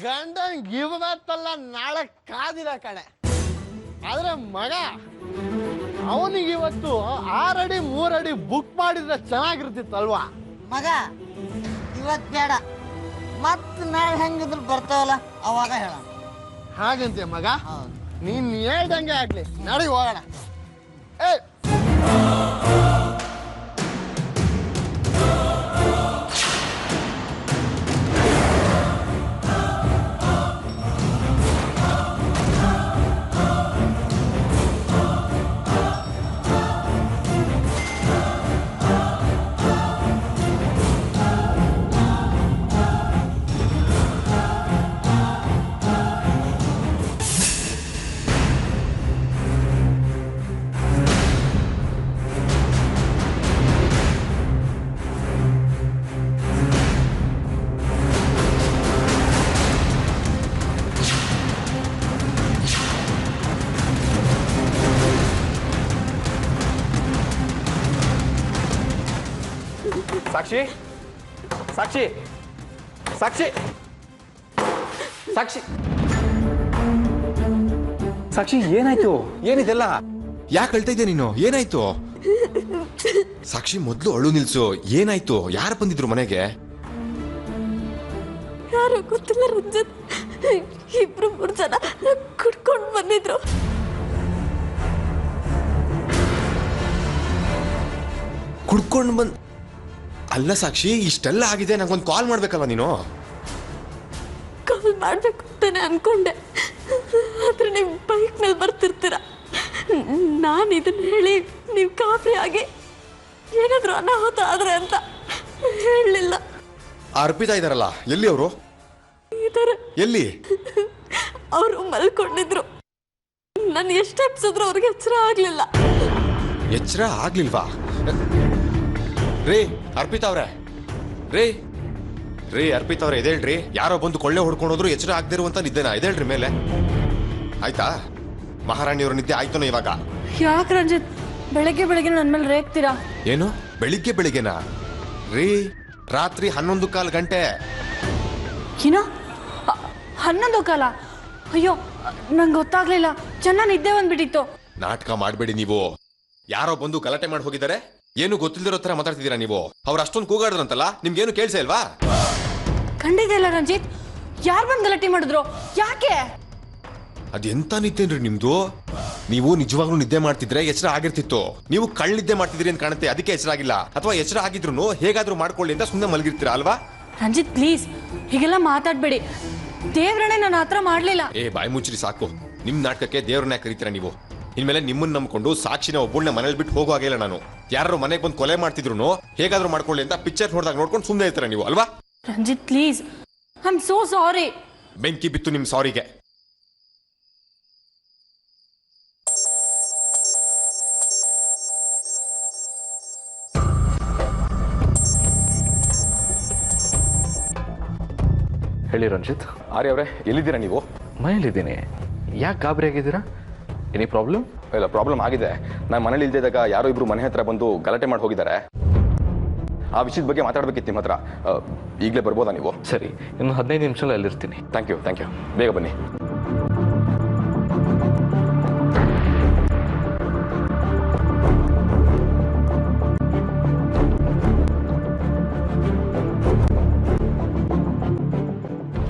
ಗಂಡಂಗ್ ಇವತ್ತಲ್ಲ ನಾಳೆ ಕಾದಿಲ್ಲ ಕಣೆ. ಆದ್ರೆ ಮಗ ಅವನಿಗೆ ಇವತ್ತು 6 ಅಡಿ 3 ಅಡಿ ಬುಕ್ ಮಾಡಿದ್ರೆ ಚೆನ್ನಾಗಿರ್ತಿತ್ತಲ್ವಾ? ಮಗ ಇವತ್ತು ಬೇಡ, ಮತ್ತೆ ನಾಳೆ ಹೆಂಗಿದ್ರು ಬರ್ತಾವಲ್ಲ ಅವಾಗ ಹೇಳ. ಹಾಗಂತೆ ಮಗ, ನೀನ್ ಹೇಳ್ದಂಗೆ ಆಗ್ಲಿ. ನಡಿ ಹೋಗೋಣ. ಏ ಸಾಕ್ಷಿ ಸಾಕ್ಷಿ ಸಾಕ್ಷಿ ಸಾಕ್ಷಿ ಸಾಕ್ಷಿ ಏನಾಯ್ತು? ಏನಿದೆಲ್ಲ? ಯಾಕೆ ಅಳ್ತಾ ಇದ್ದೆ ನೀನು? ಏನಾಯ್ತು? ಸಾಕ್ಷಿ ಮೊದ್ಲು ಅಳು ನಿಲ್ಸು. ಏನಾಯ್ತು? ಯಾರು ಬಂದಿದ್ರು ಮನೆಗೆ? ಯಾರು ಗೊತ್ತಿಲ್ಲ ರಂಜಿತ್. 2-3 ಜನ ಕುಡ್ಕೊಂಡು ಬಂದಿದ್ರು. ಕುಡ್ಕೊಂಡು ಬಂದ್? ಅಲ್ಲ ಸಾಕ್ಷಿ, ಇಷ್ಟೆಲ್ಲ ಆಗಿದೆ, ನಂಗೊಂದು ಕಾಲ್ ಮಾಡ್ಬೇಕಲ್ವಾ ನೀನು? ಕಾಲ್ ಮಾಡ್ಬೇಕು ಅಂತಾನೆ ಅನ್ಕೊಂಡೆ, ಆದ್ರೆ ನೀವು ಬೈಕ್ ಮೇಲೆ ಬರ್ತಿರ್ತೀರ. ನಾನು ಇದನ್ನ ಹೇಳಿ ನೀವು ಕಾಫಿ ಆಗಿ ಏನಾದ್ರು ಅನಾಹುತ ಆದ್ರೆ ಅಂತ ಹೇಳಲಿಲ್ಲ. ಅರ್ಪಿತಾ ಇದಾರಲ್ಲ, ಎಲ್ಲಿ ಅವರು? ಎಲ್ಲಿ? ಅವರು ಮಲ್ಕೊಂಡಿದ್ರು. ನಾನು ಎಷ್ಟು ಎಪ್ಸಿದ್ರು ಅವ್ರಿಗೆ ಎಚ್ಚರ ಆಗ್ಲಿಲ್ಲ. ಎಚ್ಚರ ಆಗ್ಲಿಲ್ವಾ? ರೇ ಅರ್ಪಿತಾ ಅವ್ರೆ, ರೇ ರೇ ಅರ್ಪಿತಾ ಅವ್ರೆ, ಎದೇಳ್ರಿ. ಯಾರೋ ಬಂದು ಕೊಳ್ಳೆ ಹೊಡ್ಕೊಂಡೋದ್ರು, ಎಚ್ಚರ ಆಗದಿರುವಂತ ನಿದ್ದೆನಾ? ಎದೇಳ್ರಿ ಮೇಲೆ. ಆಯ್ತಾ? ಮಹಾರಾಣಿಯವ್ರ ನಿದ್ದೆ ಆಯ್ತನೋ ಇವಾಗ? ಯಾಕೆ ರಂಜಿತ್ ಬೆಳಗ್ಗೆ ಬೆಳಗ್ಗೆ ನನ್ನ ಮೇಲೆ ರೇಗ್ತೀರಾ? ಏನು ಬೆಳಿಗ್ಗೆನಾ? ರೀ ರಾತ್ರಿ 11:15 ಗಂಟೆ. ಏನೋ 11:15? ಅಯ್ಯೋ ನಂಗೆ ಗೊತ್ತಾಗ್ಲಿಲ್ಲ, ಚೆನ್ನಾಗಿ ನಿದ್ದೆ ಬಂದ್ಬಿಟ್ಟಿತ್ತು. ನಾಟಕ ಮಾಡಬೇಡಿ ನೀವು. ಯಾರೋ ಬಂದು ಗಲಾಟೆ ಮಾಡಿ ಹೋಗಿದ್ದಾರೆ, ಏನು ಗೊತ್ತಿಲ್ದಿರೋ ತರ ಮಾತಾಡ್ತಿದ್ದೀರಾ ನೀವು. ಅವ್ರು ಅಷ್ಟೊಂದು ಕೂಗಾಡಿದ್ರಂತಲ್ಲ, ನಿಮ್ಗೇನು ಕೇಳಿಸ ಇಲ್ವಾ? ಖಂಡಿತ ಇಲ್ಲ ರಂಜಿತ್. ಯಾರು ಬಂದು ಗಲಾಟೆ ಮಾಡಿದ್ರು? ಯಾಕೆ? ಅದೆಂತ ನಿದ್ದೆನ್ರಿ ನಿಮ್ದು? ನೀವು ನಿಜವಾಗ್ಲೂ ನಿದ್ದೆ ಮಾಡ್ತಿದ್ರೆ ಎಚ್ಚರ ಆಗಿರ್ತಿತ್ತು. ನೀವು ಕಳ್ಳಿದ್ದೆ ಮಾಡ್ತಿದ್ರಿ ಅಂತ ಕಾಣುತ್ತೆ, ಅದಕ್ಕೆ ಎಚ್ಚರ ಆಗಿಲ್ಲ. ಅಥವಾ ಎಚ್ಚರ ಆಗಿದ್ರು ಹೇಗಾದ್ರೂ ಮಾಡ್ಕೊಳ್ಳಿ ಅಂತ ಸುಮ್ಮನೆ ಮಲಗಿರ್ತೀರಾ ಅಲ್ವಾ? ರಂಜಿತ್ ಪ್ಲೀಸ್ ಹೀಗೆಲ್ಲ ಮಾತಾಡ್ಬೇಡಿ. ದೇವ್ರನ್ನೇ ನಾನು ಆತರ ಮಾಡ್ಲಿಲ್ಲ. ಏ ಬಾಯಿ ಮುಚ್ಚ್ರಿ ಸಾಕು. ನಿಮ್ ನಾಟಕಕ್ಕೆ ದೇವ್ರನ್ನ ಕರೀತೀರಾ ನೀವು? ಇನ್ಮೇಲೆ ನಿಮ್ಮನ್ನ ನಂಬ್ಕೊಂಡು ಸಾಕ್ಷಿನ ಒಬ್ಬಳನ್ನ ಮನೇಲಿ ಬಿಟ್ಟು ಹೋಗೋ ಹಾಗಿಲ್ಲ ನಾನು. ಯಾರು ಮನೆಗೆ ಬಂದು ಕೊಲೆ ಮಾಡ್ತಿದ್ರು ಹೇಗಾದ್ರೂ ಮಾಡ್ಕೊಳ್ಳಿ ಅಂತ ಪಿಕ್ಚರ್ ನೋಡಿದಾಗ ನೋಡ್ಕೊಂಡು ಸುಮ್ಮನೆ ಇರ್ತೀರಾ ನೀವು ಅಲ್ವಾ? Ranjith please, I am so sorry. ಬೆಂಕಿ ಬಿತ್ತು ನಿಮ್ ಸಾರಿಗೆ. ಹೇಳಿ ರಂಜಿತ್. ಆರ್ಯ ಅವರೇ, ಎಲ್ಲಿದ್ದೀರಾ ನೀವು? ಮನೇಲಿದ್ದೀನಿ. ಯಾಕೆ ಗಾಬರಿ ಆಗಿದ್ದೀರಾ? Any problem? ಇಲ್ಲ, ಪ್ರಾಬ್ಲಮ್ ಆಗಿದೆ. ನಾನು ಮನೇಲಿ ಇಲ್ದಿದ್ದಾಗ ಯಾರೋ ಇಬ್ರು ಮನೆ ಹತ್ರ ಬಂದು ಗಲಾಟೆ ಮಾಡಿ ಹೋಗಿದ್ದಾರೆ. ಆ ವಿಷಯದ ಬಗ್ಗೆ ಮಾತಾಡಬೇಕಿತ್ತು ನಿಮ್ಮ ಹತ್ರ. ಈಗಲೇ ಬರ್ಬೋದಾ ನೀವು? ಸರಿ, ಇನ್ನು 15 ನಿಮಿಷದಲ್ಲಿ ಅಲ್ಲಿರ್ತೀನಿ. ಥ್ಯಾಂಕ್ ಯು, ಬೇಗ ಬನ್ನಿ.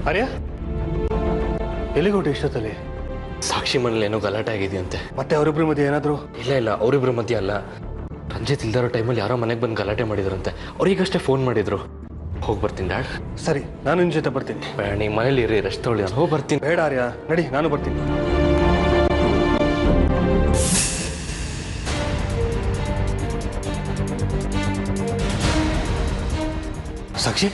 ಅರ್ಯ ಎಲ್ಲಿಗೆ ಹೊಟ್ಟು ಇಷ್ಟೊತ್ತಲ್ಲಿ? ಸಾಕ್ಷಿ ಮನೇಲಿ ಏನೋ ಗಲಾಟೆ ಆಗಿದೆಯಂತೆ. ಮತ್ತೆ ಅವರಿಬ್ರ ಮಧ್ಯೆ ಏನಾದ್ರು? ಇಲ್ಲ ಅವರಿಬ್ರ ಮಧ್ಯೆ ಅಲ್ಲ, ರಂಜಿತ್ ಇಲ್ದಾರೋ ಟೈಮಲ್ಲಿ ಯಾರೋ ಮನೆಗೆ ಬಂದು ಗಲಾಟೆ ಮಾಡಿದ್ರಂತೆ. ಅವ್ರಿಗಷ್ಟೇ ಫೋನ್ ಮಾಡಿದ್ರು. ಹೋಗಿ ಬರ್ತೀನಿ ಡ್ಯಾಡ್. ಸರಿ, ನಾನು ನಿನ್ನ ಜೊತೆ ಬರ್ತೀನಿ. ಬೇಡ, ನೀವು ಮನೇಲಿ ಇರಿ, ರೆಸ್ಟ್ ತೊಗೊಳ್ಳಿ. ನಾನು ಹೋಗಿ ಬರ್ತೀನಿ. ಬೇಡ ಆರ್ಯ, ನಡಿ, ನಾನು ಬರ್ತೀನಿ. ಸಾಕ್ಷಿ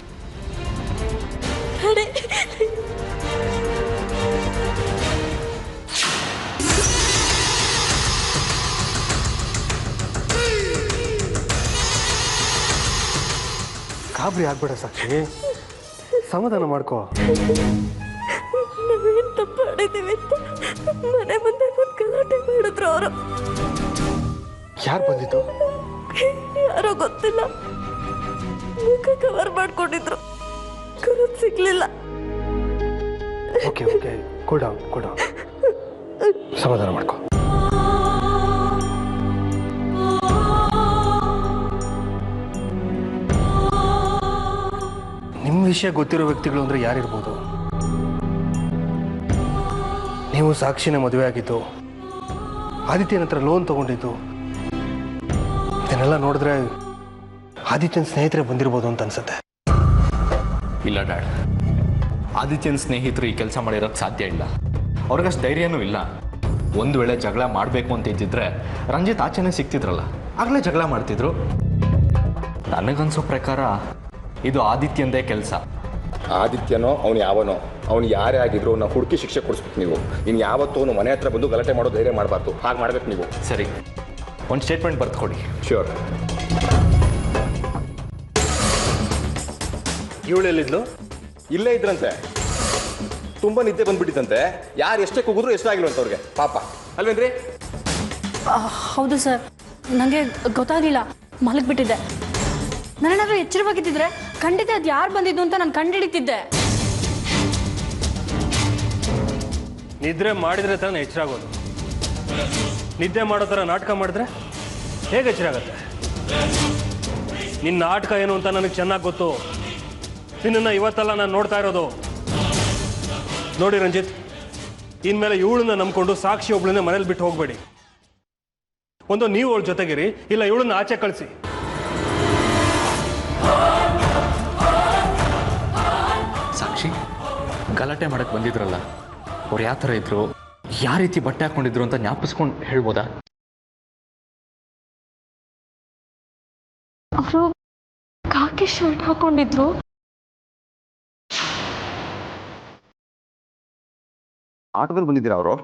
ಗಾಬರಿ ಆಗ್ಬೇಡ ಸಾಕ್ಷಿ, ಸಮಾಧಾನ ಮಾಡ್ಕೋ. ನಾವೇನು ತಪ್ಪು ಮಾಡಿದ್ದೀವಿ ಅಂತ ಮನೆ ಮುಂದೆ ಬಂದು ಗಲಾಟೆ ಮಾಡಿದ್ರು ಅವರು. ಯಾರು ಬಂದಿದ್ದು? ಯಾರೋ ಗೊತ್ತಿಲ್ಲ, ಮುಖ ಕವರ್ ಮಾಡ್ಕೊಂಡಿದ್ರು, ಗುರುತು ಸಿಗ್ಲಿಲ್ಲ. ಓಕೆ ಓಕೆ ಕೂಲ್ ಡೌನ್ ಸಮಾಧಾನ ಮಾಡ್ಕೊ. ನಿಮ್ಮ ವಿಷಯ ಗೊತ್ತಿರೋ ವ್ಯಕ್ತಿಗಳು ಅಂದರೆ ಯಾರಿರ್ಬೋದು? ನೀವು ಸಾಕ್ಷಿನ ಮದುವೆ ಆಗಿದ್ದು, ಆದಿತ್ಯನ ಹತ್ರ ಲೋನ್ ತಗೊಂಡಿದ್ದು, ಇದನ್ನೆಲ್ಲ ನೋಡಿದ್ರೆ ಆದಿತ್ಯನ ಸ್ನೇಹಿತರೆ ಬಂದಿರ್ಬೋದು ಅಂತ ಅನ್ಸುತ್ತೆ. ಇಲ್ಲ ಡ್ಯಾಡ್, ಆದಿತ್ಯನ ಸ್ನೇಹಿತರು ಈ ಕೆಲಸ ಮಾಡಿರೋಕ್ಕೆ ಸಾಧ್ಯ ಇಲ್ಲ. ಅವ್ರಿಗಷ್ಟು ಧೈರ್ಯನೂ ಇಲ್ಲ. ಒಂದು ವೇಳೆ ಜಗಳ ಮಾಡಬೇಕು ಅಂತ ಇದ್ದಿದ್ರೆ ರಂಜಿತ್ ಆಚೆನೇ ಸಿಗ್ತಿದ್ರಲ್ಲ, ಆಗಲೇ ಜಗಳ ಮಾಡ್ತಿದ್ರು. ನನಗನ್ಸೋ ಪ್ರಕಾರ ಇದು ಆದಿತ್ಯಂದೇ ಕೆಲಸ. ಆದಿತ್ಯನೋ ಅವ್ನು ಯಾವನೋ, ಅವ್ನು ಯಾರೇ ಆಗಿದ್ರು ನಾವು ಹುಡುಕಿ ಶಿಕ್ಷೆ ಕೊಡಿಸ್ಬೇಕು. ನೀವು ಇನ್ನು ಯಾವತ್ತೂ ಅವನು ಮನೆ ಹತ್ರ ಬಂದು ಗಲಾಟೆ ಮಾಡೋ ಧೈರ್ಯ ಮಾಡಬಾರ್ದು. ಹಾಗೆ ಮಾಡ್ಬೇಕು ನೀವು. ಸರಿ, ಒಂದು ಸ್ಟೇಟ್ಮೆಂಟ್ ಬರ್ದು ಕೊಡಿ. ಶ್ಯೂರ್. ಇವಳೆಲ್ಲಿದ್ಲು? ಇಲ್ಲೇ ಇದ್ರಂತೆ. ತುಂಬ ನಿದ್ದೆ ಬಂದ್ಬಿಟ್ಟಿತ್ತಂತೆ. ಯಾರು ಎಷ್ಟೇ ಕೂಗಿದ್ರು ಎಷ್ಟಾಗಿಲ್ಲ ಅಂತ ಅವ್ರಿಗೆ, ಪಾಪ ಅಲ್ವೇನ್ರಿ? ಹೌದು ಸರ್, ನನಗೆ ಗೊತ್ತಾಗಲಿಲ್ಲ, ಮಲಗಿಬಿಟ್ಟಿದ್ದೆ. ನಾನೇನಾದರೂ ಎಚ್ಚರವಾಗಿದ್ದಿದ್ರೆ ಖಂಡಿತ ಅದು ಯಾರು ಬಂದಿದ್ದು ಅಂತ ನಾನು ಕಂಡುಹಿಡಿತಿದ್ದೆ. ನಿದ್ರೆ ಮಾಡಿದ್ರೆ ತಾನೇ ಎಚ್ಚರ ಆಗೋದು. ನಿದ್ದೆ ಮಾಡೋ ಥರ ನಾಟಕ ಮಾಡಿದ್ರೆ ಹೇಗೆ ಎಚ್ಚರ ಆಗುತ್ತೆ? ನಿನ್ನ ನಾಟಕ ಏನು ಅಂತ ನನಗೆ ಚೆನ್ನಾಗಿ ಗೊತ್ತು. ನಿನ್ನನ್ನು ಇವತ್ತೆಲ್ಲ ನಾನು ನೋಡ್ತಾ ಇರೋದು. ನೋಡಿ ರಂಜಿತ್, ಇನ್ಮೇಲೆ ಇವಳನ್ನ ನಂಬ್ಕೊಂಡು ಸಾಕ್ಷಿ ಒಬ್ಳನ್ನೇ ಮನೇಲಿ ಬಿಟ್ಟು ಹೋಗಬೇಡಿ. ಒಂದು ನೀವು ಅವಳ ಜೊತೆಗಿರಿ, ಇಲ್ಲ ಇವಳನ್ನ ಆಚೆ ಕಳಿಸಿ. ಸಾಕ್ಷಿ ಗಲಾಟೆ ಮಾಡಕ್ಕೆ ಬಂದಿದ್ರಲ್ಲ, ಅವ್ರು ಯಾವ ಥರ ಇದ್ರು, ಯಾವ ರೀತಿ ಬಟ್ಟೆ ಹಾಕೊಂಡಿದ್ರು ಅಂತ ಜ್ಞಾಪಿಸ್ಕೊಂಡು ಹೇಳ್ಬೋದಾ? ಅವರು ಕಾಕಿ ಶರ್ಟ್ ಹಾಕೊಂಡಿದ್ರು. ಆಟೋದಲ್ಲಿ ಬಂದಿದ್ದೀರಾ ಅವರು?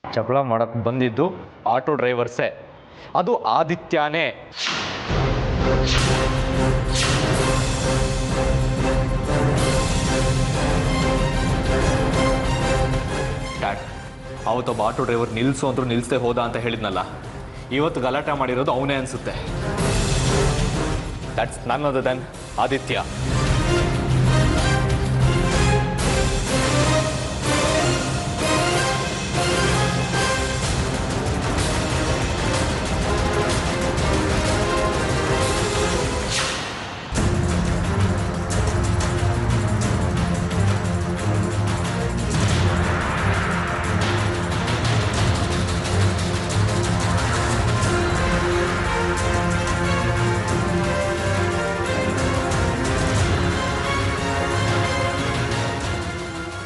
ಜಗಳ ಮಾಡಕ್ಕೆ ಬಂದಿದ್ದು ಆಟೋ ಡ್ರೈವರ್ಸೇ, ಅದು ಆದಿತ್ಯನೇ. ಡ್ಯಾಡ್, ಅವತ್ತೊಬ್ಬ ಆಟೋ ಡ್ರೈವರ್ ನಿಲ್ಲಿಸು ಅಂದ್ರೂ ನಿಲ್ಲಿಸದೆ ಹೋದ ಅಂತ ಹೇಳಿದ್ನಲ್ಲ, ಇವತ್ತು ಗಲಾಟೆ ಮಾಡಿರೋದು ಅವನೇ ಅನಿಸುತ್ತೆ. ದಟ್ಸ್ ನನ್ ಅದರ್ ದೆನ್ ಆದಿತ್ಯ.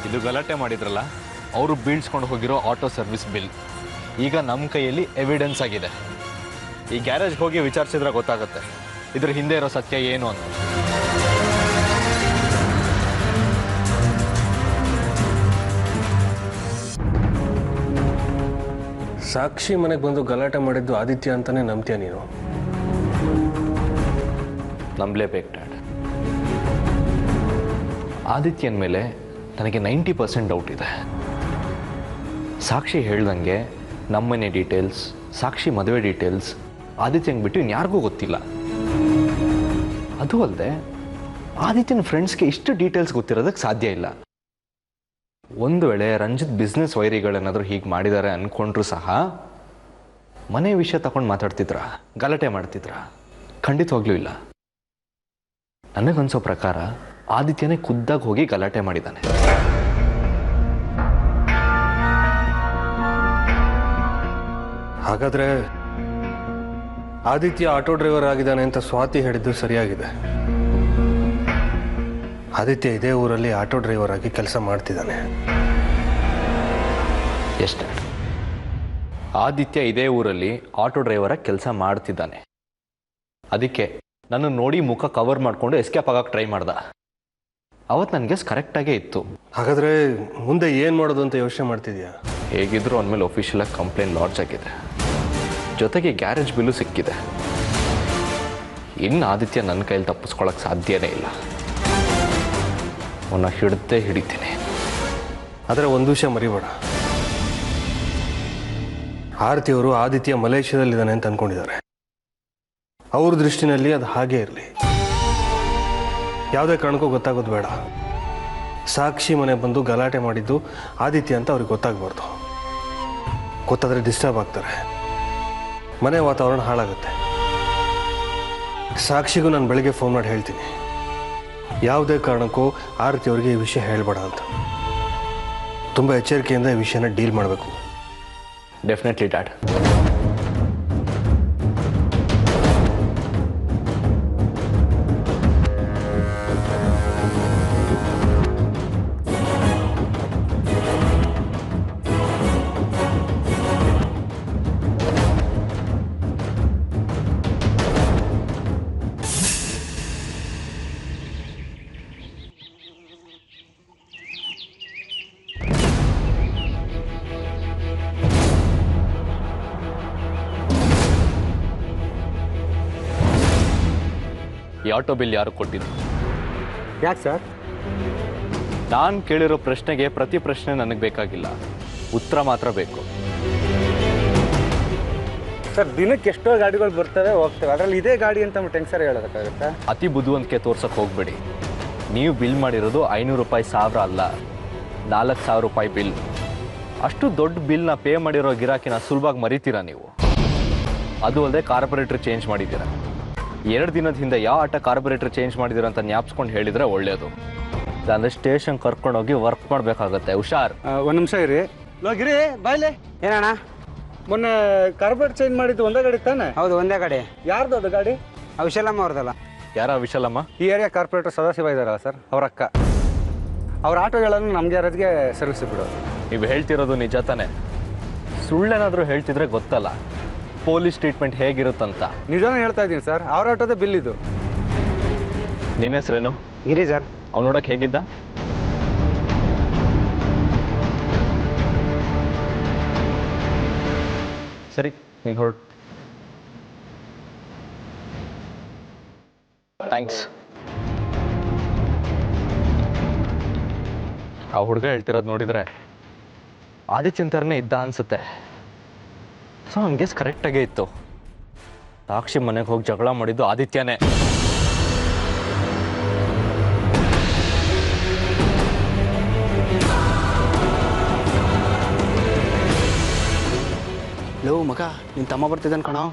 ಇದು ಗಲಾಟೆ ಮಾಡಿದ್ರಲ್ಲ, ಅವರು ಬೀಳ್ಸ್ಕೊಂಡು ಹೋಗಿರೋ ಆಟೋ ಸರ್ವಿಸ್ ಬಿಲ್ ಈಗ ನಮ್ಮ ಕೈಯಲ್ಲಿ ಎವಿಡೆನ್ಸ್ ಆಗಿದೆ. ಈ ಗ್ಯಾರೇಜ್ಗೆ ಹೋಗಿ ವಿಚಾರಿಸಿದ್ರೆ ಗೊತ್ತಾಗುತ್ತೆ ಇದ್ರ ಹಿಂದೆ ಇರೋ ಸತ್ಯ ಏನು ಅಂತ. ಸಾಕ್ಷಿ ಮನೆಗೆ ಬಂದು ಗಲಾಟೆ ಮಾಡಿದ್ದು ಆದಿತ್ಯ ಅಂತಾನೆ ನಂಬ್ತೀಯ ನೀನು? ನಂಬಲೇಬೇಕು ಡ್ಯಾಡ್. ಆದಿತ್ಯನ ಮೇಲೆ ನನಗೆ 90% ಡೌಟ್ ಇದೆ. ಸಾಕ್ಷಿ ಹೇಳ್ದಂಗೆ ನಮ್ಮನೆ ಡೀಟೇಲ್ಸ್, ಸಾಕ್ಷಿ ಮದುವೆ ಡೀಟೇಲ್ಸ್ ಆದಿತ್ಯಂಗೆ ಬಿಟ್ಟು ಇನ್ಯಾರಿಗೂ ಗೊತ್ತಿಲ್ಲ. ಅದು ಅಲ್ಲದೆ ಆದಿತ್ಯನ ಫ್ರೆಂಡ್ಸ್ಗೆ ಇಷ್ಟು ಡೀಟೇಲ್ಸ್ ಗೊತ್ತಿರೋದಕ್ಕೆ ಸಾಧ್ಯ ಇಲ್ಲ. ಒಂದು ವೇಳೆ ರಂಜಿತ್ ಬಿಸ್ನೆಸ್ ವೈರಿಗಳೇನಾದರೂ ಹೀಗೆ ಮಾಡಿದ್ದಾರೆ ಅಂದ್ಕೊಂಡ್ರೂ ಸಹ ಮನೆ ವಿಷಯ ತಗೊಂಡು ಮಾತಾಡ್ತಿದ್ರ, ಗಲಾಟೆ ಮಾಡ್ತಿದ್ರ? ಖಂಡಿತವಾಗ್ಲೂ ಇಲ್ಲ. ನನಗನ್ಸೋ ಪ್ರಕಾರ ಆದಿತ್ಯನೇ ಖುದ್ದಾಗಿ ಹೋಗಿ ಗಲಾಟೆ ಮಾಡಿದ್ದಾನೆ. ಹಾಗಾದ್ರೆ ಆದಿತ್ಯ ಆಟೋ ಡ್ರೈವರ್ ಆಗಿದ್ದಾನೆ ಅಂತ ಸ್ವಾತಿ ಹೇಳಿದ್ದು ಸರಿಯಾಗಿದೆ. ಆದಿತ್ಯ ಇದೇ ಊರಲ್ಲಿ ಆಟೋ ಡ್ರೈವರ್ ಆಗಿ ಕೆಲಸ ಮಾಡ್ತಿದ್ದಾನೆ. ಎಷ್ಟು? ಆದಿತ್ಯ ಇದೇ ಊರಲ್ಲಿ ಆಟೋ ಡ್ರೈವರಾಗಿ ಕೆಲಸ ಮಾಡ್ತಿದ್ದಾನೆ. ಅದಕ್ಕೆ ನಾನು ನೋಡಿ ಮುಖ ಕವರ್ ಮಾಡಿಕೊಂಡು ಎಸ್ಕೇಪ್ ಆಗಕ್ಕೆ ಟ್ರೈ ಮಾಡ್ದ. ಅವತ್ತು ನನಗೆ ಕರೆಕ್ಟಾಗೇ ಇತ್ತು. ಹಾಗಾದ್ರೆ ಮುಂದೆ ಏನು ಮಾಡೋದು ಅಂತ ಯೋಚನೆ ಮಾಡ್ತಿದ್ಯಾ? ಹೇಗಿದ್ರು ಅಂದಮೇಲೆ ಒಫಿಷಿಯಲಾಗಿ ಕಂಪ್ಲೇಂಟ್ ಲಾಡ್ಜ್ ಆಗಿದೆ, ಜೊತೆಗೆ ಗ್ಯಾರೇಜ್ ಬಿಲ್ಲು ಸಿಕ್ಕಿದೆ. ಇನ್ನು ಆದಿತ್ಯ ನನ್ನ ಕೈಯಲ್ಲಿ ತಪ್ಪಿಸ್ಕೊಳಕ್ಕೆ ಸಾಧ್ಯನೇ ಇಲ್ಲ. ಅವನ್ನ ಹಿಡ್ದೇ ಹಿಡಿತೀನಿ. ಆದರೆ ಒಂದು ವಿಷಯ ಮರಿಬೇಡ, ಆರತಿಯವರು ಆದಿತ್ಯ ಮಲೇಷ್ಯಾದಲ್ಲಿದ್ದಾನೆ ಅಂತ ಅಂದ್ಕೊಂಡಿದ್ದಾರೆ. ಅವ್ರ ದೃಷ್ಟಿನಲ್ಲಿ ಅದು ಹಾಗೇ ಇರಲಿ. ಯಾವುದೇ ಕಾರಣಕ್ಕೂ ಗೊತ್ತಾಗೋದು ಬೇಡ. ಸಾಕ್ಷಿ ಮನೆ ಬಂದು ಗಲಾಟೆ ಮಾಡಿದ್ದು ಆದಿತ್ಯ ಅಂತ ಅವ್ರಿಗೆ ಗೊತ್ತಾಗಬಾರ್ದು. ಗೊತ್ತಾದರೆ ಡಿಸ್ಟರ್ಬ್ ಆಗ್ತಾರೆ, ಮನೆ ವಾತಾವರಣ ಹಾಳಾಗುತ್ತೆ. ಸಾಕ್ಷಿಗೂ ನಾನು ಬೆಳಗ್ಗೆ ಫೋನ್ ಮಾಡಿ ಹೇಳ್ತೀನಿ, ಯಾವುದೇ ಕಾರಣಕ್ಕೂ ಆರತಿಯವ್ರಿಗೆ ಈ ವಿಷಯ ಹೇಳಬೇಡ ಅಂತ. ತುಂಬ ಎಚ್ಚರಿಕೆಯಿಂದ ಈ ವಿಷಯನ ಡೀಲ್ ಮಾಡಬೇಕು. Definitely dad. ಈ ಆಟೋ ಬಿಲ್ ಯಾರು ಕೊಟ್ಟಿದ್ದು? ಯಾಕೆ ಸರ್? ನಾನು ಕೇಳಿರೋ ಪ್ರಶ್ನೆಗೆ ಪ್ರತಿ ಪ್ರಶ್ನೆ ನನಗೆ ಬೇಕಾಗಿಲ್ಲ, ಉತ್ತರ ಮಾತ್ರ ಬೇಕು. ಸರ್, ದಿನಕ್ಕೆ ಎಷ್ಟೋ ಗಾಡಿಗಳು ಬರ್ತವೆ ಹೋಗ್ತವೆ, ಅದರಲ್ಲಿ ಇದೇ ಗಾಡಿ ಅಂತ ಹೆಂಗೆ ಸರ್ ಹೇಳೋದಕ್ಕಾಗುತ್ತೆ? ಅತಿ ಬುದ್ಧಿವಂತಿಕೆ ತೋರ್ಸಕ್ಕೆ ಹೋಗ್ಬೇಡಿ. ನೀವು ಬಿಲ್ ಮಾಡಿರೋದು 500 ರೂಪಾಯಿ 1000 ಅಲ್ಲ, 4000 ರೂಪಾಯಿ ಬಿಲ್. ಅಷ್ಟು ದೊಡ್ಡ ಬಿಲ್ನ ಪೇ ಮಾಡಿರೋ ಗಿರಾಕಿನ ಸುಲಭವಾಗಿ ಮರಿತೀರಾ ನೀವು? ಅದು ಅಲ್ಲದೆ ಕಾರ್ಪೊರೇಟರ್ ಚೇಂಜ್ ಮಾಡಿದ್ದೀರಾ. 2 ದಿನದ ಹಿಂದೆ ಯಾವ ಆಟ ಕಾರ್ಪೊರೇಟರ್ ಚೇಂಜ್ ಮಾಡಿದ್ದೀರಾ ಅಂತ ಜ್ಞಾಪಿಸ್ಕೊಂಡು ಹೇಳಿದರೆ ಒಳ್ಳೆಯದು. ಇಲ್ಲಾಂದರೆ ಸ್ಟೇಷನ್ ಕರ್ಕೊಂಡೋಗಿ ವರ್ಕ್ ಮಾಡಬೇಕಾಗತ್ತೆ. ಹುಷಾರ್. ಒಂದು ನಿಮಿಷ ಇರಿ. ಲೋಗಿರಿ ಬಾಯ್ಲೆ. ಏನಣ್ಣ? ಮೊನ್ನೆ ಕಾರ್ಪೊರೇಟ್ ಚೇಂಜ್ ಮಾಡಿದ್ದು ಒಂದೇ ಗಾಡಿ ತಾನೆ? ಹೌದು, ಒಂದೇ ಗಾಡಿ. ಯಾರ್ದು ಅದು ಗಾಡಿ? ವಿಶಾಲಮ್ಮ ಅವ್ರದಲ್ಲ. ಯಾರ ವಿಶಾಲಮ್ಮ? ಈ ಏರಿಯಾ ಕಾರ್ಪೊರೇಟರ್ ಸದಾಶಿವ ಇದ್ದಾರಲ್ಲ ಸರ್, ಅವ್ರ ಅಕ್ಕ. ಅವ್ರ ಆಟೋಗಳನ್ನು ನಮಗೆ ಯಾರಿಗೆ ಸರ್ವಿಸ್ ಬಿಡೋದು. ನೀವು ಹೇಳ್ತಿರೋದು ನಿಜ ತಾನೆ? ಸುಳ್ಳೇನಾದರೂ ಹೇಳ್ತಿದ್ರೆ ಗೊತ್ತಲ್ಲ ಪೊಲೀಸ್ ಟ್ರೀಟ್ಮೆಂಟ್ ಹೇಗಿರುತ್ತಂತ. ನಿಜಾನೇ ಹೇಳ್ತಾ ಇದ್ದೀನಿ ಸರ್, ಅವ್ರ ಆಟೋದೇ ಬಿಲ್ ಇದು. ನಿನ್ನ ಹೆಸರೇನು? ಗಿರಿ ಸರ್. ಅವ್ನು ನೋಡಕ್ಕೆ ಹೇಗಿದ್ದ? ಸರಿ, ನೀನು ಹೊರಡು. ಥ್ಯಾಂಕ್ಸ್. ಆ ಹುಡುಗ ಹೇಳ್ತಿರೋದು ನೋಡಿದರೆ ಆದಿತ್ಯನ್ ಥರನೇ ಇದ್ದ ಅನ್ಸುತ್ತೆ. ಸೊ ನನ್ನ ಗೆಸ್ ಕರೆಕ್ಟಾಗೇ ಇತ್ತು. ಸಾಕ್ಷಿ ಮನೆಗೆ ಹೋಗಿ ಜಗಳ ಮಾಡಿದ್ದು ಆದಿತ್ಯನೇ. ಲೋ ಮಗ, ನಿನ್ನ ತಮ್ಮ ಬರ್ತಿದ್ದಾನೆ ಕಣೋ.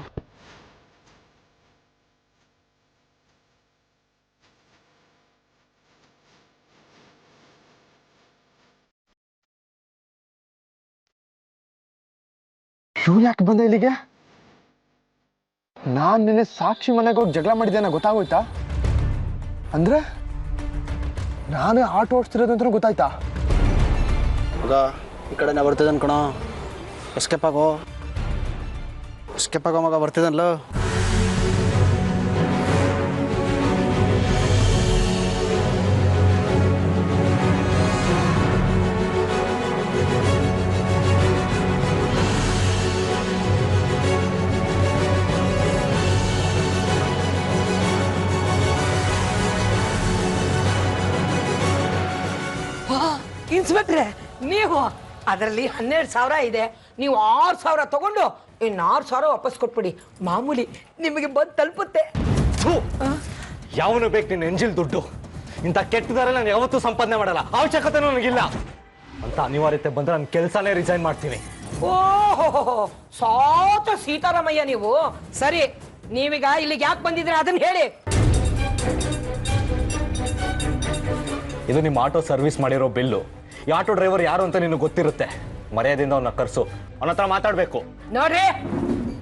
ಇವ್ ಯಾಕೆ ಬಂದ ಇಲ್ಲಿಗೆ? ನಾನು ನಿನ್ನೆ ಸಾಕ್ಷಿ ಮನೆಗೆ ಹೋಗಿ ಜಗಳ ಮಾಡಿದ್ದೇನೆ ಗೊತ್ತಾಗೋಯ್ತಾ? ಅಂದ್ರೆ ನಾನು ಆಟೋ ಓಡಿಸ್ತಿರೋದು ಅಂತ ಗೊತ್ತಾಯ್ತಾ? ಮಗ, ಈ ಕಡೆ ನಾ ಬರ್ತಿದ್ದಾನೆ ಕಣೋ. ಎಸ್ಕೇಪ್ ಆಗೋ ಮಗ, ಬರ್ತಿದ್ದಾನಲ್ಲ. ಇನ್ಸ್ಪೆಕ್ಟ್ರೆ, ನೀವು ಅದರಲ್ಲಿ 12,000 ಇದೆ, ನೀವು 6,000 ತಗೊಂಡು ಇನ್ನು 6,000 ವಾಪಸ್ ಕೊಟ್ಬಿಡಿ. ಮಾಮೂಲಿ ನಿಮಗೆ ಬಂದು ತಲುಪುತ್ತೆ. ಯಾವನು ಬೇಕು ನಿನ್ನ ಎಂಜಿಲ್ ದುಡ್ಡು? ಇಂಥ ಕೆಟ್ಟದಾರೆ ನಾನು ಯಾವತ್ತೂ ಸಂಪಾದನೆ ಮಾಡಲ್ಲ, ಅವಶ್ಯಕತೆನೂ ನನಗಿಲ್ಲ. ಅಂತ ಅನಿವಾರ್ಯತೆ ಬಂದ್ರೆ ನನ್ನ ಕೆಲಸನೇ ರಿಸೈನ್ ಮಾಡ್ತೀನಿ. ಓಹೋ, ಸಾತ ಸೀತಾರಾಮಯ್ಯ ನೀವು. ಸರಿ, ನೀವೀಗ ಇಲ್ಲಿಗೆ ಯಾಕೆ ಬಂದಿದ್ದೀರಾ ಅದನ್ನ ಹೇಳಿ. ಇದು ನಿಮ್ಮ ಆಟೋ ಸರ್ವಿಸ್ ಮಾಡಿರೋ ಬಿಲ್ಲು. ಈ ಆಟೋ ಡ್ರೈವರ್ ಯಾರು ಅಂತ ನಿನಗೆ ಗೊತ್ತಿರುತ್ತೆ. ಮರ್ಯಾದೆಯಿಂದ ಅವನ್ನ ಕರ್ಸು, ಅವನ ಹತ್ರ ಮಾತಾಡ್ಬೇಕು. ನೋಡ್ರಿ,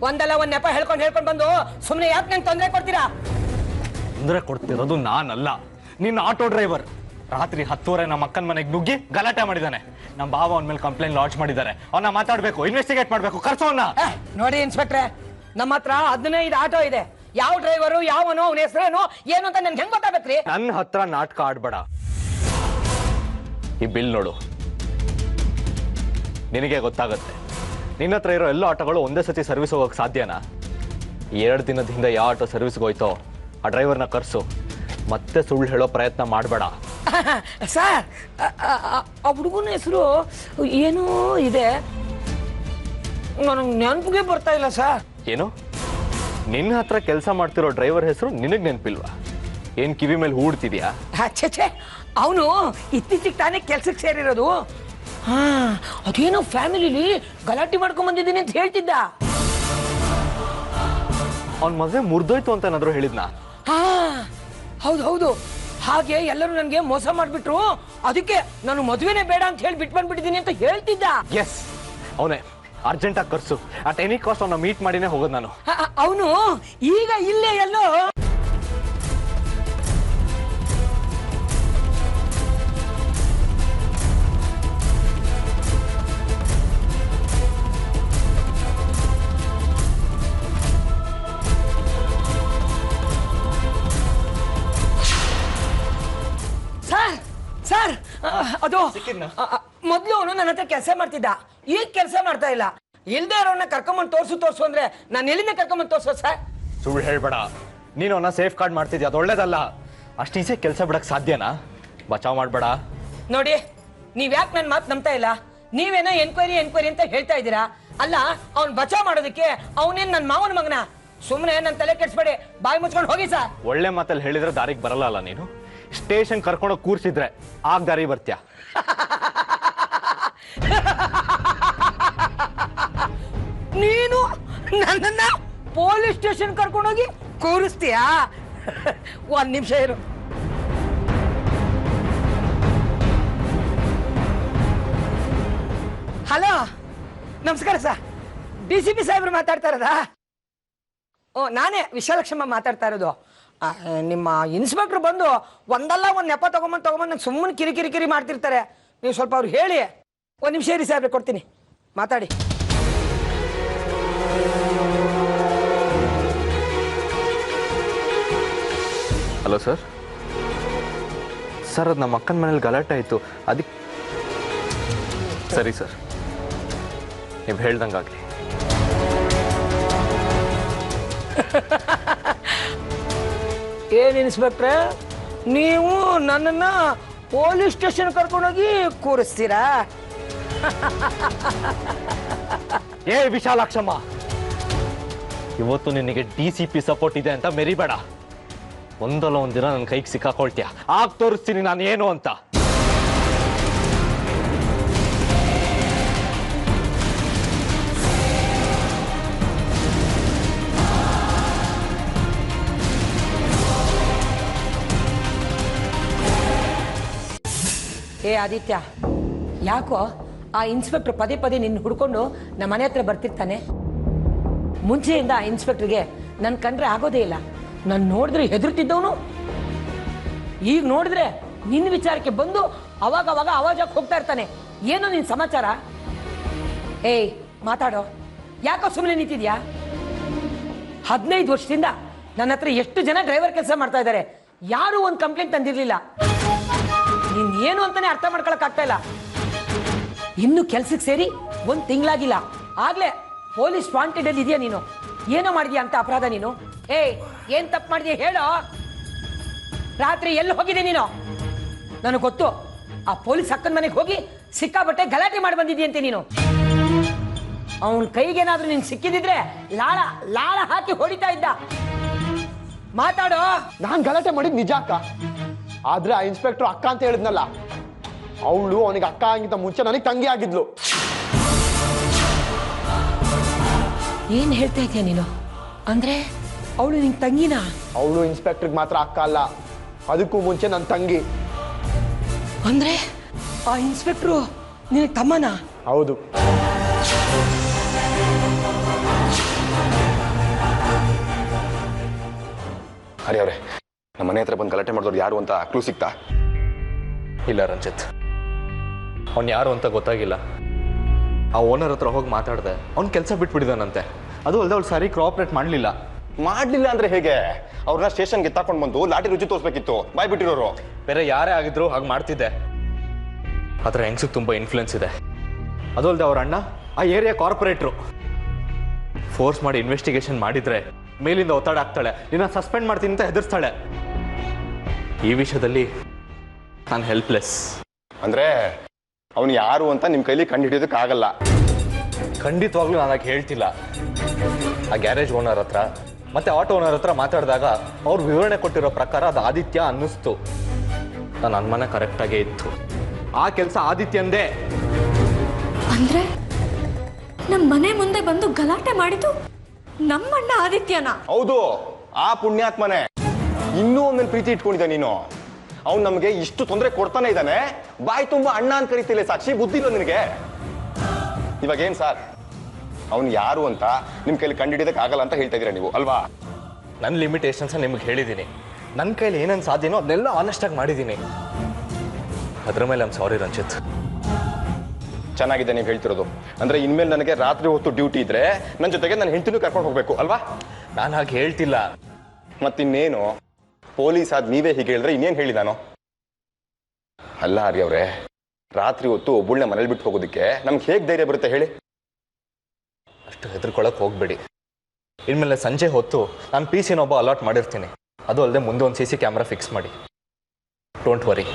ಒಂದಲ್ಲ ಒಂದ್ ನೆಪ ಹೇಳ್ಕೊಂಡು ಬಂದು ಸುಮ್ಮನೆ ಯಾಕೆ ನಂಗೆ ತೊಂದರೆ ಕೊಡ್ತೀರಾ? ತೊಂದರೆ ಕೊಡ್ತಿರೋದು ನಾನಲ್ಲ, ನಿನ್ನ ಆಟೋ ಡ್ರೈವರ್. ರಾತ್ರಿ 10:30 ನಮ್ಮ ಅಕ್ಕನ ಮನೆಗೆ ನುಗ್ಗಿ ಗಲಾಟೆ ಮಾಡಿದ್ದಾನೆ. ನಮ್ಮ ಬಾವ ಅವನ ಮೇಲೆ ಕಂಪ್ಲೇಂಟ್ ಲಾಂಚ್ ಮಾಡಿದ್ದಾರೆ. ಅವನ್ನ ಮಾತಾಡ್ಬೇಕು, ಇನ್ವೆಸ್ಟಿಗೇಟ್ ಮಾಡ್ಬೇಕು, ಕರ್ಸೋನ್ನ. ನೋಡಿ ಇನ್ಸ್ಪೆಕ್ಟ್ರೆ, ನಮ್ಮ ಹತ್ರ 15 ಆಟೋ ಇದೆ. ಯಾವ ಡ್ರೈವರು, ಯಾವನೋ, ಅವನ ಹೆಸರೇನು ಏನು ಅಂತ ನನ್ಗೆ ಹೆಂಗ್ ಗೊತ್ತಾಗಬೇಕ್ರಿ? ನನ್ನ ಹತ್ರ ನಾಟಕ ಆಡ್ಬೇಡ. ಈ ಬಿಲ್ ನೋಡು, ನಿನಗೆ ಗೊತ್ತಾಗತ್ತೆ. ನಿನ್ನ ಹತ್ರ ಇರೋ ಎಲ್ಲ ಆಟೋಗಳು ಒಂದೇ ಸತಿ ಸರ್ವಿಸ್ ಹೋಗೋಕೆ ಸಾಧ್ಯನಾ? 2 ದಿನದ ಹಿಂದೆ ಯಾವ ಆಟೋ ಸರ್ವಿಸ್ಗೆ ಹೋಯ್ತೋ ಆ ಡ್ರೈವರ್ನ ಕರೆಸು. ಮತ್ತೆ ಸುಳ್ಳು ಹೇಳೋ ಪ್ರಯತ್ನ ಮಾಡಬೇಡ. ಸರ್, ಆ ಹುಡುಗನ ಹೆಸರು ಏನೋ ಇದೆ, ನನಗೆ ನೆನಪಿಗೆ ಬರ್ತಾ ಇಲ್ಲ ಸರ್. ಏನು, ನಿನ್ನ ಹತ್ರ ಕೆಲಸ ಮಾಡ್ತಿರೋ ಡ್ರೈವರ್ ಹೆಸರು ನಿನಗೆ ನೆನಪಿಲ್ವಾ? ಏನು ಕಿವಿ ಮೇಲೆ ಹೂಡ್ತಿದ್ಯಾ? ಛೇ, ಅವನು ಇತ್ತೀಚೆಗೆ ತಾನೇ ಕೆಲ್ಸಕ್ಕೆ ಸೇರಿರೋದು. ಅದೇನೋ ಫ್ಯಾಮಿಲಿಲಿ ಗಲಾಟೆ ಮಾಡ್ಕೊಂಡ್ ಬಂದಿದ್ದೀನಿ ಅಂತ ಹೇಳ್ತಿದ್ದ. ಅವ್ನ ಮದುವೆ ಮುರಿದೋಯ್ತು ಅಂತ ಏನಾದ್ರು ಹೇಳಿದ್ನಾ? ಹೌದು. ಹಾಗೆ ಎಲ್ಲರೂ ನನಗೆ ಮೋಸ ಮಾಡಿಬಿಟ್ರು, ಅದಕ್ಕೆ ನಾನು ಮದುವೆನೇ ಬೇಡ ಅಂತ ಹೇಳಿ ಬಿಟ್ಟು ಬಂದ್ಬಿಟ್ಟಿದ್ದೀನಿ ಅಂತ ಹೇಳ್ತಿದ್ದ. ಎಸ್, ಅವನೇ. ಅರ್ಜೆಂಟಾಗಿ ಕರ್ಸು. ಅಟ್ ಎನಿ ಕಾಸ್ಟ್ ಅವನ್ನ ಮೀಟ್ ಮಾಡಿನೇ ಹೋಗೋದು ನಾನು. ಅವನು ಈಗ ಇಲ್ಲೇ ಎಲ್ಲೋ. ಸರ್, ಅದು ಮೊದ್ಲು ಅವನು ನನ್ನ ಹತ್ರ ಕೆಲಸ ಮಾಡ್ತಿದ್ದ, ಈಗ ಕೆಲಸ ಮಾಡ್ತಾ ಇಲ್ಲ. ಇಲ್ದೇ ಇರೋನ್ನ ಕರ್ಕೊಂಬಂದು ತೋರ್ಸು ಅಂದ್ರೆ ನಾನು ಎಲ್ಲಿಂದ ಕರ್ಕೊಂಬಂದು ತೋರ್ಸೋ ಸರ್? ಸುಳ್ಳು ಹೇಳ್ಬೇಡ. ನೀನು ಅವನ್ನ ಸೇಫ್ ಗಾರ್ಡ್ ಮಾಡ್ತಿದ್ಯಾ, ಅದು ಒಳ್ಳೇದಲ್ಲ. ಅಷ್ಟೀಸೆ ಕೆಲಸ ಬಿಡಕ್ ಸಾಧ್ಯನಾ? ಬಚಾವ್ ಮಾಡ್ಬೇಡ. ನೋಡಿ, ನೀವ್ ಯಾಕೆ ನನ್ನ ಮಾತು ನಂಬ್ತಾ ಇಲ್ಲ? ನೀವೇನೋ ಎನ್ಕ್ವೈರಿ ಅಂತ ಹೇಳ್ತಾ ಇದ್ದೀರಾ. ಅಲ್ಲ, ಅವ್ನ್ ಬಚಾವ್ ಮಾಡೋದಕ್ಕೆ ಅವನೇನ್ ನನ್ನ ಮಾವನ ಮಗನ? ಸುಮ್ಮನೆ ನನ್ನ ತಲೆ ಕೆಡ್ಸ್ಬೇಡಿ, ಬಾಯಿ ಮುಚ್ಕೊಂಡು ಹೋಗಿ ಸರ್. ಒಳ್ಳೆ ಮಾತಲ್ಲಿ ಹೇಳಿದ್ರೆ ದಾರಿಗೆ ಬರಲ್ಲ ಅಲ್ಲ ನೀನು. ಸ್ಟೇಷನ್ ಕರ್ಕೊಂಡೋಗಿ ಕೂರ್ಸಿದ್ರೆ ಆಗ ದಾರಿ ಬರ್ತೀಯ. ನೀನು ನನ್ನನ್ನ ಪೊಲೀಸ್ ಸ್ಟೇಷನ್ ಕರ್ಕೊಂಡೋಗಿ ಕೂರಿಸ್ತೀಯಾ? ಒಂದ್ ನಿಮಿಷ ಇರು. ಹಲೋ, ನಮಸ್ಕಾರ ಸರ್. DCP ಸಾಹೇಬ್ರು ಮಾತಾಡ್ತಾ ಇರೋದಾ? ನಾನೇ ವಿಶಾಲಕ್ಷಮ್ಮ ಮಾತಾಡ್ತಾ ಇರೋದು. ನಿಮ್ಮ ಇನ್ಸ್ಪೆಕ್ಟರ್ ಬಂದು ಒಂದಲ್ಲ ಒಂದು ನೆಪ ತಗೊಂಬಂದು ನಂಗೆ ಸುಮ್ಮನೆ ಕಿರಿಕಿರಿ ಮಾಡ್ತಿರ್ತಾರೆ. ನೀವು ಸ್ವಲ್ಪ ಅವ್ರು ಹೇಳಿ. ಒಂದು ನಿಮಿಷ ಇರಿ ಸಾಹೇಬ್ರೆ, ಕೊಡ್ತೀನಿ, ಮಾತಾಡಿ. Hello sir. ಅದು ನಮ್ಮ ಅಕ್ಕನ ಮನೇಲಿ ಗಲಾಟೆ ಆಯಿತು, ಅದಕ್ಕೆ. ಸರಿ ಸರ್, ನೀವು ಹೇಳ್ದಂಗಾಗಲಿ. ಏನು ಇನ್ಸ್ಪೆಕ್ಟ್ರೆ, ನೀವು ನನ್ನನ್ನ ಪೊಲೀಸ್ ಸ್ಟೇಷನ್ ಕರ್ಕೊಂಡೋಗಿ ಕೂರಿಸ್ತೀರಾ? ಏ ವಿಶಾಲಾಕ್ಷಮ್ಮ, ಇವತ್ತು ನಿನಗೆ DCP ಸಪೋರ್ಟ್ ಇದೆ ಅಂತ ಮೆರಿಬೇಡ. ಒಂದಲ್ಲ ಒಂದಿನ ನನ್ನ ಕೈಗೆ ಸಿಕ್ಕಾಕೊಳ್ತೀಯ. ಆಗ ತೋರಿಸ್ತೀನಿ ನಾನು ಏನು ಅಂತ. ಏ ಆದಿತ್ಯ, ಯಾಕೋ ಆ ಇನ್ಸ್ಪೆಕ್ಟರ್ ಪದೇ ನಿನ್ನ ಹುಡ್ಕೊಂಡು ನಮ್ಮ ಮನೆ ಹತ್ರ ಬರ್ತಿರ್ತಾನೆ? ಮುಂಚೆಯಿಂದ ಆ ಇನ್ಸ್ಪೆಕ್ಟರ್ಗೆ ನನ್ನ ಕಂಡ್ರೆ ಆಗೋದೇ ಇಲ್ಲ. ನಾನು ನೋಡಿದ್ರೆ ಹೆದರ್ತಿದ್ದವನು, ಈಗ ನೋಡಿದ್ರೆ ನಿನ್ನ ವಿಚಾರಕ್ಕೆ ಬಂದು ಅವಾಗ ಅವಾಜಾಗಿ ಹೋಗ್ತಾ ಇರ್ತಾನೆ. ಏನೋ ನಿನ್ನ ಸಮಾಚಾರ? ಏಯ್ ಮಾತಾಡೋ, ಯಾಕೋ ಸುಮ್ಮನೆ ನಿಂತಿದ್ಯಾ? 15 ವರ್ಷದಿಂದ ನನ್ನ ಹತ್ರ ಎಷ್ಟು ಜನ ಡ್ರೈವರ್ ಕೆಲಸ ಮಾಡ್ತಾ ಇದ್ದಾರೆ, ಯಾರು ಒಂದು ಕಂಪ್ಲೇಂಟ್ ತಂದಿರಲಿಲ್ಲ. ನೀನ್ ಏನು ಅಂತಾನೆ ಅರ್ಥ ಮಾಡ್ಕೊಳಕ್ ಆಗ್ತಾ ಇಲ್ಲ. ಇನ್ನು ಕೆಲ್ಸಕ್ಕೆ ಸೇರಿ 1 ತಿಂಗಳಾಗಿಲ್ಲ, ಆಗ್ಲೇ ಪೊಲೀಸ್ ವಾಂಟೆಡ್ ಅಲ್ಲಿ ಇದೆಯಾ ನೀನು? ಏನೋ ಮಾಡಿದ್ಯಾ ಅಂತ ಅಪರಾಧ ನೀನು? ಏಯ್, ಏನ್ ತಪ್ಪು ಮಾಡಿದ್ಯಾ ಹೇಳೋ? ರಾತ್ರಿ ಎಲ್ಲಿ ಹೋಗಿದ್ದೆ ನೀನು? ನನಗೆ ಗೊತ್ತು, ಆ ಪೊಲೀಸ್ ಅಕ್ಕನ ಮನೆಗೆ ಹೋಗಿ ಸಿಕ್ಕಾಬಟ್ಟೆ ಗಲಾಟೆ ಮಾಡಿ ಬಂದಿದ್ಯಂತೆ ನೀನು. ಅವನ ಕೈಗೇನಾದ್ರೂ ನೀನ್ ಸಿಕ್ಕಿದಿದ್ರೆ ಲಾಳ ಹಾಕಿ ಹೊಡಿತಾ ಇದ್ದ. ಮಾತಾಡೋ. ನಾನ್ ಗಲಾಟೆ ಮಾಡಿದ್ ನಿಜ ಅಕ್ಕ, ಆದ್ರೆ ಆ ಇನ್ಸ್ಪೆಕ್ಟರ್ ಅಕ್ಕ ಅಂತ ಹೇಳಿದ್ನಲ್ಲ, ಅವಳು ಅವನಿಗೆ ಅಕ್ಕ ಆಗಿಂತ ಮುಂಚೆ ನನಗೆ ತಂಗಿ ಆಗಿದ್ಲು. ಏನ್ ಹೇಳ್ತಾ ಇದೀಯ ನೀನು? ಅಂದ್ರೆ ಅವಳು ನಿನ್ ತಂಗಿನ? ಅವಳು ಇನ್ಸ್ಪೆಕ್ಟರ್ಗೆ ಮಾತ್ರ ಅಕ್ಕ ಅಲ್ಲ, ಅದಕ್ಕೂ ಮುಂಚೆ ನನ್ನ ತಂಗಿ. ಅಂದ್ರೆ ಆ ಇನ್ಸ್ಪೆಕ್ಟ್ರು ನಿನ್ ತಮ್ಮನ? ಹೌದು. ಹರಿ ಅವ್ರೆ, ನಮ್ಮ ಮನೆ ಹತ್ರ ಬಂದು ಗಲಾಟೆ ಮಾಡಿದವ್ರು ಯಾರು ಅಂತ ಕ್ಲೂ ಸಿಗ್ತಾ? ಇಲ್ಲ ರಂಜಿತ್, ಅವ್ನು ಯಾರು ಅಂತ ಗೊತ್ತಾಗಿಲ್ಲ. ಆ ಓನರ್ ಹತ್ರ ಹೋಗಿ ಮಾತಾಡಿದೆ, ಅವ್ನು ಕೆಲಸ ಬಿಟ್ಬಿಟ್ಟಿದ್ದಾನಂತೆ. ಅದು ಅಲ್ಲದೆ ಅವ್ಳು ಸರಿ ಕೋಆಪರೇಟ್ ಮಾಡಲಿಲ್ಲ ಅಂದ್ರೆ ಹೇಗೆ? ಅವ್ರನ್ನ ಸ್ಟೇಷನ್ಗೆ ಎತ್ತಾಕೊಂಡು ಬಂದು ಲಾಠಿ ರುಚಿ ತೋರಿಸ್ಬೇಕಿತ್ತು, ಬಾಯ್ ಬಿಟ್ಟಿರೋರು. ಬೇರೆ ಯಾರೇ ಆಗಿದ್ರು ಹಾಗೆ ಮಾಡ್ತಿದ್ದೆ. ಆದ್ರೆ ಹೆಂಗ್ಸಿಗೆ ತುಂಬ ಇನ್ಫ್ಲುಯೆನ್ಸ್ ಇದೆ. ಅದು ಅಲ್ಲದೆ ಅವ್ರ ಅಣ್ಣ ಆ ಏರಿಯಾ ಕಾರ್ಪೊರೇಟ್ರು. ಫೋರ್ಸ್ ಮಾಡಿ ಇನ್ವೆಸ್ಟಿಗೇಷನ್ ಮಾಡಿದ್ರೆ ಮೇಲಿಂದ ಒತ್ತಡ ಆಗ್ತಾಳೆ, ನಿನ್ನ ಸಸ್ಪೆಂಡ್ ಮಾಡ್ತೀನಿ ಅಂತ ಹೆದರ್ಸ್ತಾಳೆ. ಈ ವಿಷಯದಲ್ಲಿ ನಾನು ಹೆಲ್ಪ್ಲೆಸ್. ಅಂದ್ರೆ ಅವನು ಯಾರು ಅಂತ ನಿಮ್ಮ ಕೈಲಿ ಕಂಡುಹಿಡಿಯೋದಕ್ಕಾಗಲ್ಲ. ಖಂಡಿತವಾಗ್ಲೂ ನಾನು ಹೇಳ್ತಿಲ್ಲ. ಆ ಗ್ಯಾರೇಜ್ ಓನರ್ ಹತ್ರ ಮತ್ತೆ ಆಟೋ ಓನರ್ ಹತ್ರ ಮಾತಾಡಿದಾಗ ಅವ್ರು ವಿವರಣೆ ಕೊಟ್ಟಿರೋ ಪ್ರಕಾರ ಅದು ಆದಿತ್ಯ ಅನ್ನಿಸ್ತು. ನನ್ನ ಅನುಮಾನ ಕರೆಕ್ಟಾಗೇ ಇತ್ತು. ಆ ಕೆಲಸ ಆದಿತ್ಯಂದೇ. ಅಂದ್ರೆ ನಮ್ಮ ಮನೆ ಮುಂದೆ ಬಂದು ಗಲಾಟೆ ಮಾಡಿದ್ದು ನಮ್ಮಣ್ಣ ಆದಿತ್ಯನ? ಹೌದು, ಆ ಪುಣ್ಯಾತ್ಮನೇ. ಇನ್ನೂ ಒಂದನ್ನು ಪ್ರೀತಿ ಇಟ್ಕೊಂಡಿದ್ದ ನೀನು. ಅವ್ನು ನಮಗೆ ಇಷ್ಟು ತೊಂದರೆ ಕೊಡ್ತಾನೆ ಇದ್ದಾನೆ, ಬಾಯಿ ತುಂಬಾ ಅಣ್ಣ ಅಂತ ಕರಿತಿಲ್ಲ. ಸಾಕ್ಷಿ ಬುದ್ಧಿ ಇಲ್ಲ ನಿನಗೆ. ಇವಾಗ ಏನ್ ಸರ್, ಅವನು ಯಾರು ಅಂತ ನಿಮ್ ಕೈಲಿ ಕಂಡುಹಿಡಿಯೋದಕ್ಕೆ ಆಗಲ್ಲ ಅಂತ ಹೇಳ್ತಾ ಇದೀರಾ ನೀವು ಅಲ್ವಾ? ನನ್ನ ಲಿಮಿಟೇಷನ್ಸ್ ನಿಮ್ಗೆ ಹೇಳಿದ್ದೀನಿ. ನನ್ನ ಕೈಲಿ ಏನೇನು ಸಾಧ್ಯನೋ ಅದನ್ನೆಲ್ಲ ಆನೆಸ್ಟಾಗಿ ಮಾಡಿದ್ದೀನಿ. ಅದ್ರ ಮೇಲೆ ಐಮ್ ಸಾರಿ ರಂಜಿತ್. ಚೆನ್ನಾಗಿದೆ ನೀವು ಹೇಳ್ತಿರೋದು. ಅಂದ್ರೆ ಇನ್ಮೇಲೆ ನನಗೆ ರಾತ್ರಿ ಹೊತ್ತು ಡ್ಯೂಟಿ ಇದ್ರೆ ನನ್ನ ಜೊತೆಗೆ ನನ್ನ ಹೆಂಡತಿನೂ ಕರ್ಕೊಂಡು ಹೋಗ್ಬೇಕು ಅಲ್ವಾ? ನಾನು ಹಾಗೆ ಹೇಳ್ತಿಲ್ಲ. ಮತ್ತಿನ್ನೇನು, ಪೊಲೀಸ್ ಆದ್ ನೀವೇ ಹೀಗೆ ಹೇಳಿದ್ರೆ ಇನ್ನೇನು ಹೇಳಿ ನಾನು? ಅಲ್ಲ ಹರಿ ಅವ್ರೆ, ರಾತ್ರಿ ಹೊತ್ತು ಒಬ್ಬಳನ್ನ ಮನೇಲಿ ಬಿಟ್ಟು ಹೋಗೋದಕ್ಕೆ ನಮ್ಗೆ ಹೇಗೆ ಧೈರ್ಯ ಬರುತ್ತೆ ಹೇಳಿ? ಅಷ್ಟು ಹೆದರ್ಕೊಳಕ್ ಹೋಗ್ಬೇಡಿ. ಇನ್ಮೇಲೆ ಸಂಜೆ ಹೊತ್ತು ನಾನು PC ನೊಬ್ಬ ಅಲಾಟ್ ಮಾಡಿರ್ತೀನಿ. ಅದು ಅಲ್ಲದೆ ಮುಂದೆ ಒಂದು CC ಕ್ಯಾಮ್ರಾ ಫಿಕ್ಸ್ ಮಾಡಿ. Don't worry.